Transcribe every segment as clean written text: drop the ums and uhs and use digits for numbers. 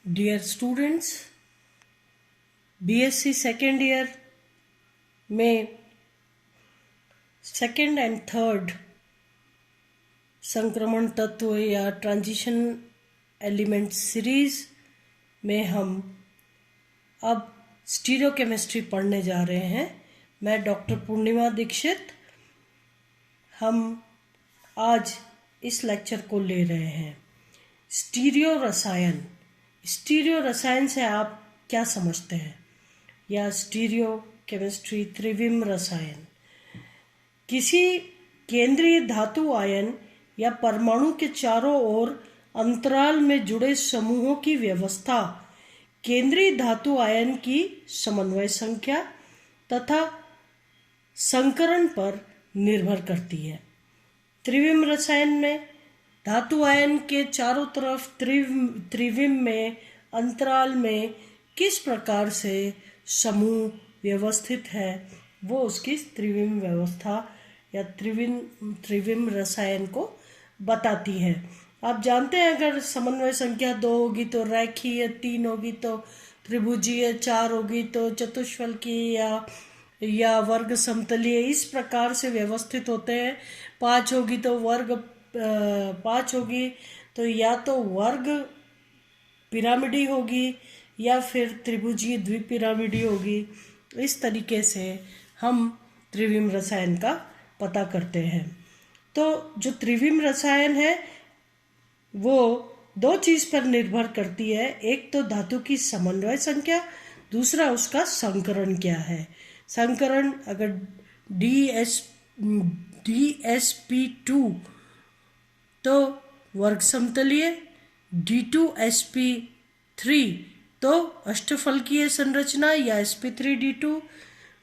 Dear students, BSc second year में second and third संक्रमण तत्व या ट्रांजिशन एलिमेंट सीरीज में हम अब स्टीरियोकेमिस्ट्री पढ़ने जा रहे हैं। मैं डॉक्टर पूर्णिमा दीक्षित। हम आज इस लेक्चर को ले रहे हैं स्टीरियो रसायन। स्टीरियो रसायन से आप क्या समझते हैं, या स्टीरियो केमिस्ट्री त्रिविम रसायन। किसी केंद्रीय धातु आयन या परमाणु के चारों ओर अंतराल में जुड़े समूहों की व्यवस्था केंद्रीय धातु आयन की समन्वय संख्या तथा संकरण पर निर्भर करती है। त्रिविम रसायन में धातु आयन के चारों तरफ त्रिविम में अंतराल में किस प्रकार से समूह व्यवस्थित है, वो उसकी त्रिविम व्यवस्था या त्रिविम रसायन को बताती है। आप जानते हैं, अगर समन्वय संख्या 2 होगी तो रेखीय, 3 होगी तो त्रिभुजीय, 4 होगी तो चतुष्फलकीय या वर्ग समतलीय, इस प्रकार से व्यवस्थित होते हैं। 5 होगी तो वर्ग 5 होगी तो या तो वर्ग पिरामिडी होगी या फिर त्रिभुजीय द्विपिरामिडी होगी। इस तरीके से हम त्रिविम रसायन का पता करते हैं। तो जो त्रिविम रसायन है वो दो चीज पर निर्भर करती है। एक तो धातु की समन्वय संख्या, दूसरा उसका संकरण क्या है। संकरण अगर DsP2 तो वर्ग समतलीय, D2sp3 तो अष्टफलकीय संरचना या sp3d2,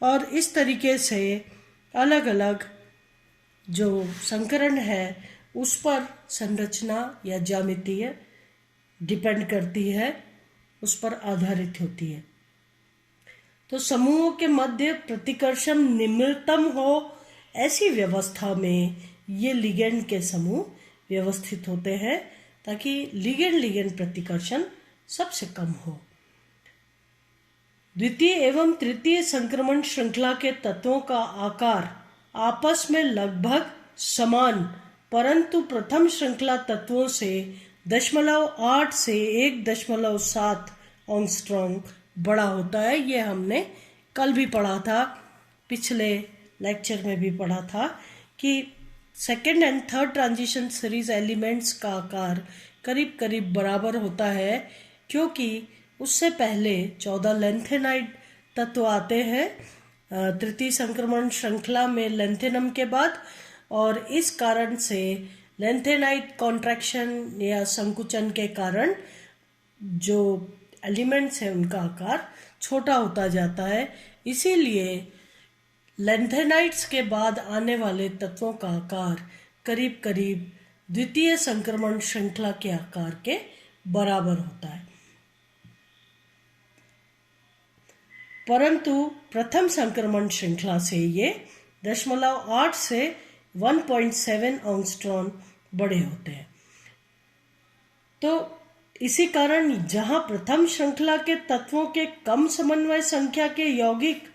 और इस तरीके से अलग अलग जो संकरण है उस पर संरचना या ज्यामितीय डिपेंड करती है, उस पर आधारित होती है। तो समूहों के मध्य प्रतिकर्षण निम्नतम हो, ऐसी व्यवस्था में ये लिगेंड के समूह व्यवस्थित होते हैं ताकि लिगेंड प्रतिकर्षण सबसे कम हो। द्वितीय एवं तृतीय संक्रमण श्रृंखला के तत्वों का आकार आपस में लगभग समान, परंतु प्रथम श्रृंखला तत्वों से 0.8 से 1.7 एंगस्ट्रॉम बड़ा होता है। ये हमने कल भी पढ़ा था, पिछले लेक्चर में भी पढ़ा था कि second and third transition series elements का आकार करीब करीब बराबर होता है, क्योंकि उससे पहले 14 लेंथेनाइड तत्व आते हैं तृतीय संक्रमण श्रृंखला में लेंथेनम के बाद, और इस कारण से लेंथेनाइड कॉन्ट्रैक्शन या संकुचन के कारण जो एलिमेंट्स हैं उनका आकार छोटा होता जाता है। इसीलिए लेंथेनाइड्स के बाद आने वाले तत्वों का आकार करीब करीब द्वितीय संक्रमण श्रृंखला के आकार के बराबर होता है, परंतु प्रथम संक्रमण श्रृंखला से ये 0.8 से 1.7 एंगस्ट्रॉम बड़े होते हैं। तो इसी कारण जहां प्रथम श्रृंखला के तत्वों के कम समन्वय संख्या के यौगिक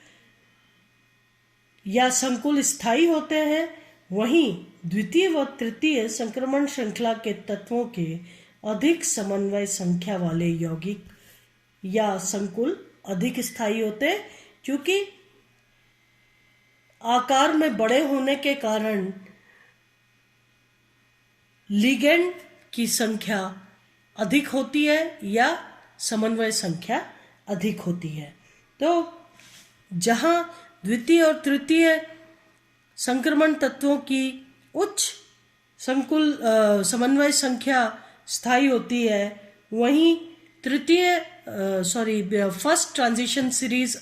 या संकुल स्थायी होते हैं, वहीं द्वितीय व तृतीय संक्रमण श्रृंखला के तत्वों के अधिक समन्वय संख्या वाले यौगिक या संकुल अधिक स्थायी होते हैं, क्योंकि आकार में बड़े होने के कारण लिगेंड की संख्या अधिक होती है या समन्वय संख्या अधिक होती है। तो जहां द्वितीय और तृतीय संक्रमण तत्वों की उच्च संकुल समन्वय संख्या स्थायी होती है, वहीं फर्स्ट ट्रांजिशन सीरीज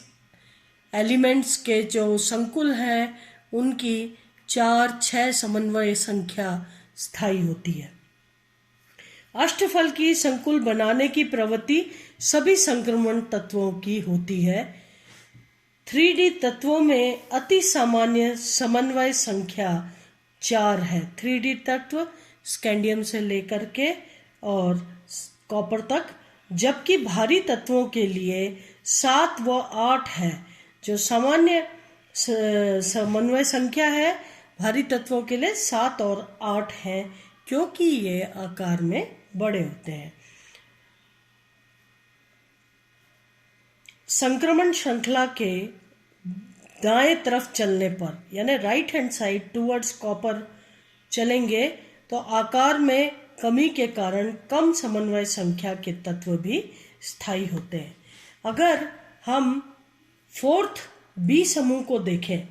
एलिमेंट्स के जो संकुल हैं उनकी 4-6 समन्वय संख्या स्थायी होती है। अष्टफल की संकुल बनाने की प्रवृत्ति सभी संक्रमण तत्वों की होती है। 3D तत्वों में अति सामान्य समन्वय संख्या 4 है। 3D तत्व स्कैंडियम से लेकर के और कॉपर तक जबकि भारी तत्वों के लिए 7 व 8 है। जो सामान्य समन्वय संख्या है भारी तत्वों के लिए 7 और 8 है, क्योंकि ये आकार में बड़े होते हैं। संक्रमण श्रृंखला के दाएं तरफ चलने पर यानी right hand side towards copper चलेंगे तो आकार में कमी के कारण कम समन्वय संख्या के तत्व भी स्थायी होते हैं। अगर हम 4th बी समूह को देखें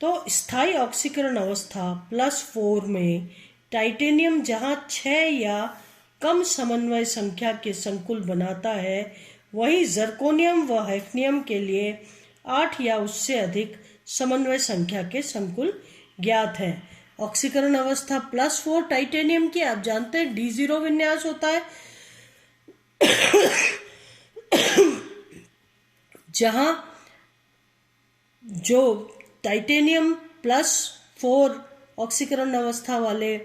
तो स्थायी ऑक्सीकरण अवस्था +4 में टाइटेनियम जहां 6 या कम समन्वय संख्या के संकुल बनाता है, वहीं जर्कोनियम व हैफनियम के लिए 8 या उससे अधिक समन्वय संख्या के संकुल ज्ञात हैं। ऑक्सीकरण अवस्था +4 टाइटेनियम की आप जानते हैं D0 विन्यास होता है, जहां जो टाइटेनियम +4 ऑक्सीकरण अवस्था वाले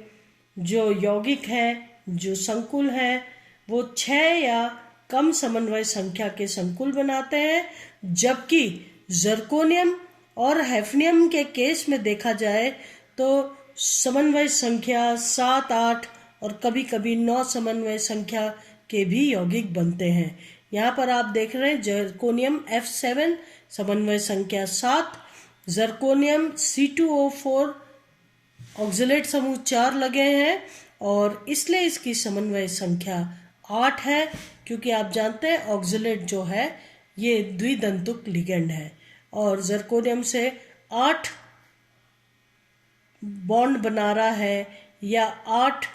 जो यौगिक हैं, जो संकुल हैं, वो 6 या कम समन्वय संख्या के संकुल बनाते हैं, जबकि जर्कोनियम और हैफनियम के केस में देखा जाए तो समन्वय संख्या 7, 8 और कभी कभी 9 समन्वय संख्या के भी यौगिक बनते हैं। यहाँ पर आप देख रहे हैं जर्कोनियम F7 समन्वय संख्या 7, जर्कोनियम C2O4 ऑक्सलेट समूह 4 लगे हैं और इसलिए इसकी समन्वय संख्या 8 है, क्योंकि आप जानते हैं ऑक्सलेट जो है ये द्विदंतुक लिगेंड है और जर्कोनियम से 8 बॉन्ड बना रहा है या 8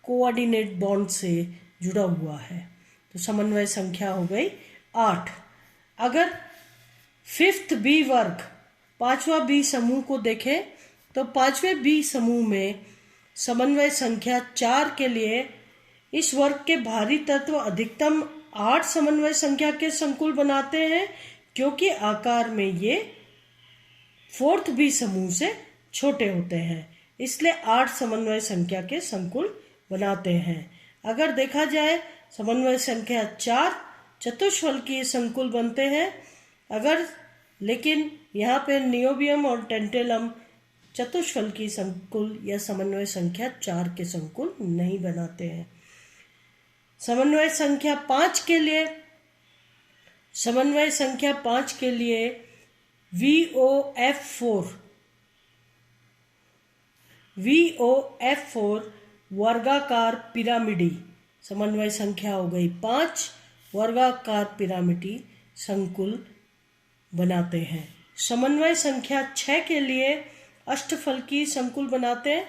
कोऑर्डिनेट बॉन्ड से जुड़ा हुआ है, तो समन्वय संख्या हो गई 8। अगर 5th बी वर्ग 5वां बी समूह को देखें तो 5वें बी समूह में समन्वय संख्या 4 के लिए इस वर्ग के भारी तत्व अधिकतम 8 समन्वय संख्या के संकुल बनाते हैं, क्योंकि आकार में ये 4th बी समूह से छोटे होते हैं, इसलिए 8 समन्वय संख्या के संकुल बनाते हैं। अगर देखा जाए समन्वय संख्या 4 चतुष्फलकीय संकुल बनते हैं, लेकिन यहाँ पे नियोबियम और टेंटेलम चतुष्फलकीय संकुल या समन्वय संख्या 4 के संकुल नहीं बनाते हैं। समन्वय संख्या 5 के लिए VOF4 वर्गाकार पिरामिडी समन्वय संख्या हो गई 5, वर्गाकार पिरामिडी संकुल बनाते हैं। समन्वय संख्या 6 के लिए अष्टफलकीय संकुल बनाते हैं।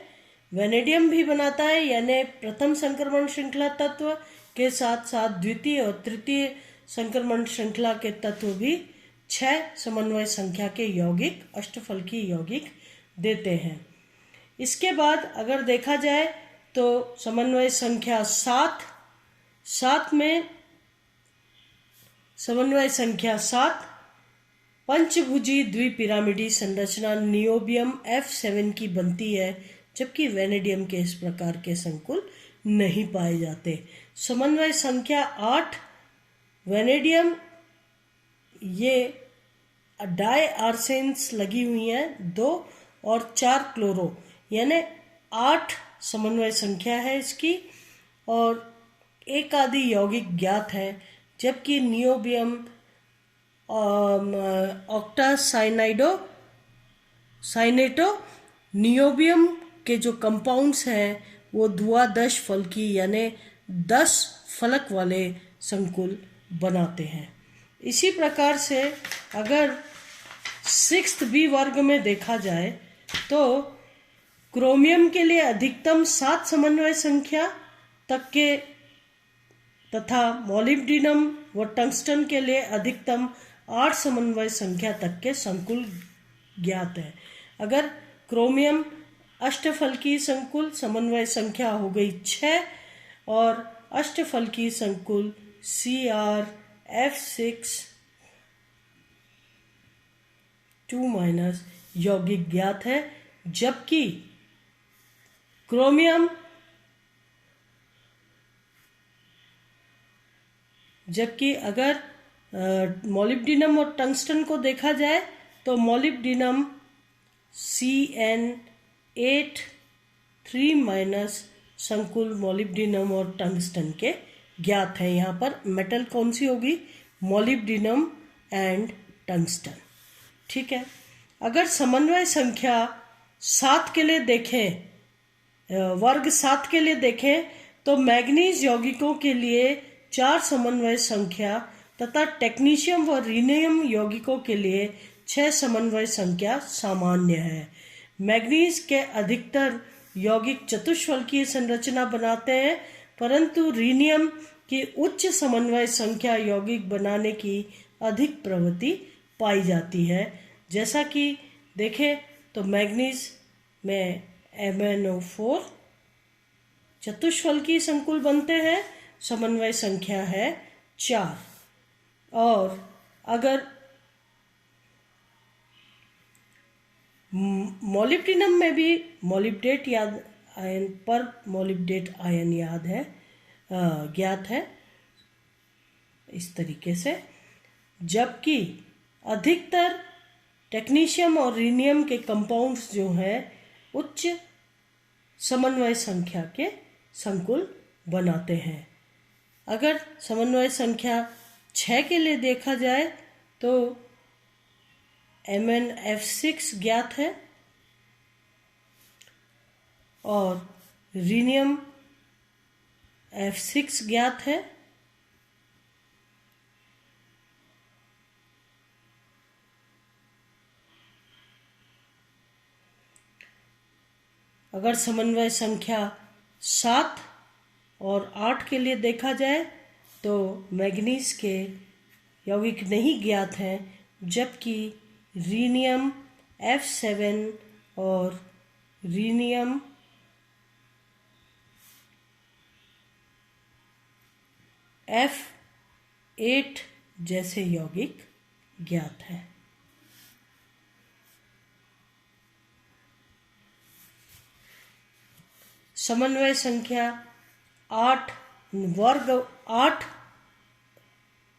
वेनेडियम भी बनाता है, यानी प्रथम संक्रमण श्रृंखला तत्व के साथ साथ द्वितीय और तृतीय संक्रमण श्रृंखला के तत्व भी 6 समन्वय संख्या के यौगिक अष्टफलकीय यौगिक देते हैं। इसके बाद अगर देखा जाए तो समन्वय संख्या 7 में समन्वय संख्या 7 पंचभुजी द्विपिरामिडी संरचना नियोबियम F7 की बनती है, जबकि वेनेडियम के इस प्रकार के संकुल नहीं पाए जाते। समन्वय संख्या 8 वेनेडियम, ये डाई आर्सेन्स लगी हुई हैं 2 और 4 क्लोरो, यानी 8 समन्वय संख्या है इसकी और एक आदि यौगिक ज्ञात है, जबकि नियोबियम साइनेटो नियोबियम के जो कंपाउंड्स हैं वो द्वादश फलकी यानी 10 फलक वाले संकुल बनाते हैं। इसी प्रकार से अगर 6th बी वर्ग में देखा जाए तो क्रोमियम के लिए अधिकतम 7 समन्वय संख्या तक के तथा मोलिब्डिनम व टंगस्टन के लिए अधिकतम 8 समन्वय संख्या तक के संकुल ज्ञात है। अगर क्रोमियम अष्टफलकीय संकुल समन्वय संख्या हो गई 6 और अष्टफलकीय संकुल CrF6 2- यौगिक ज्ञात है, जबकि क्रोमियम जबकि अगर मोलिब्डेनम और टंगस्टन को देखा जाए तो मोलिब्डेनम CN8 3- संकुल मोलिब्डेनम और टंगस्टन के ज्ञात है। यहाँ पर मेटल कौन सी होगी? Molybdenum and tungsten. ठीक है। अगर समन्वय संख्या 7 के लिए देखें, वर्ग 7 के लिए देखें तो मैग्नीज यौगिकों के लिए 4 समन्वय संख्या तथा टेक्नीशियम व रीनियम यौगिकों के लिए 6 समन्वय संख्या सामान्य है। मैग्नीज के अधिकतर यौगिक चतुष्फलकीय संरचना बनाते हैं, परंतु रीनियम की उच्च समन्वय संख्या यौगिक बनाने की अधिक प्रवृत्ति पाई जाती है। जैसा कि देखें तो मैग्नीज में MnO4 चतुष्फलकीय संकुल बनते हैं, समन्वय संख्या है 4। और अगर मोलिब्डेनम में भी मोलिब्डेट याद आयन पर मोलिब्डेट आयन याद है, ज्ञात है इस तरीके से, जबकि अधिकतर टेक्नीशियम और रीनियम के कंपाउंड्स जो हैं उच्च समन्वय संख्या के संकुल बनाते हैं। अगर समन्वय संख्या 6 के लिए देखा जाए तो MnF6 ज्ञात है और रीनियम F6 ज्ञात है। अगर समन्वय संख्या 7 और 8 के लिए देखा जाए तो मैग्नीज के यौगिक नहीं ज्ञात हैं, जबकि रीनियम F7 और रीनियम F8 जैसे यौगिक ज्ञात हैं। समन्वय संख्या 8 वर्ग 8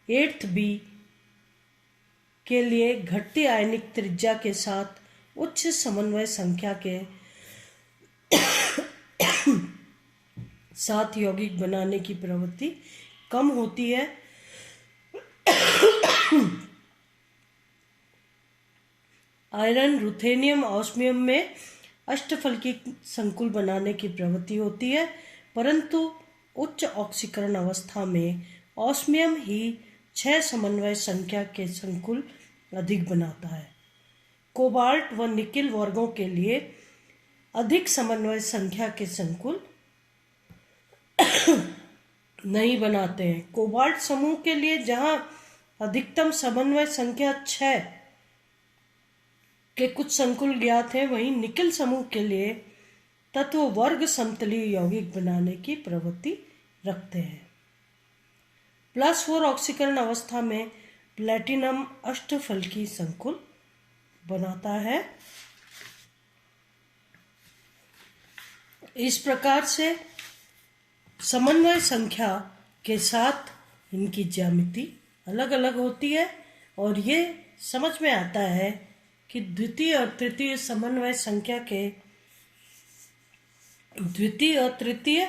8th B के लिए घटती आयनिक त्रिज्या के साथ उच्च समन्वय संख्या के साथ यौगिक बनाने की प्रवृत्ति कम होती है। आयरन, रुथेनियम, ऑस्मियम में अष्टफलकीय संकुल बनाने की प्रवृत्ति होती है, परंतु उच्च ऑक्सीकरण अवस्था में ऑस्मियम ही 6 समन्वय संख्या के संकुल अधिक बनाता है। कोबाल्ट व निकेल वर्गों के लिए अधिक समन्वय संख्या के संकुल नहीं बनाते हैं। कोबाल्ट समूह के लिए जहां अधिकतम समन्वय संख्या 6 के कुछ संकुल ज्ञात हैं, वहीं निकेल समूह के लिए तत्व वर्ग समतलीय यौगिक बनाने की प्रवृत्ति रखते हैं। +4 ऑक्सीकरण अवस्था में प्लैटिनम अष्टफलकीय संकुल बनाता है। इस प्रकार से समन्वय संख्या के साथ इनकी ज्यामिति अलग अलग होती है और ये समझ में आता है कि द्वितीय और तृतीय समन्वय संख्या के द्वितीय और तृतीय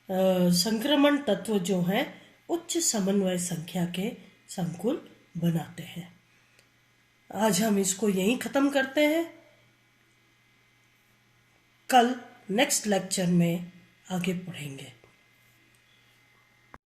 संक्रमण तत्व जो हैं उच्च समन्वय संख्या के संकुल बनाते हैं। आज हम इसको यहीं ख़त्म करते हैं। कल नेक्स्ट लेक्चर में आगे पढ़ेंगे।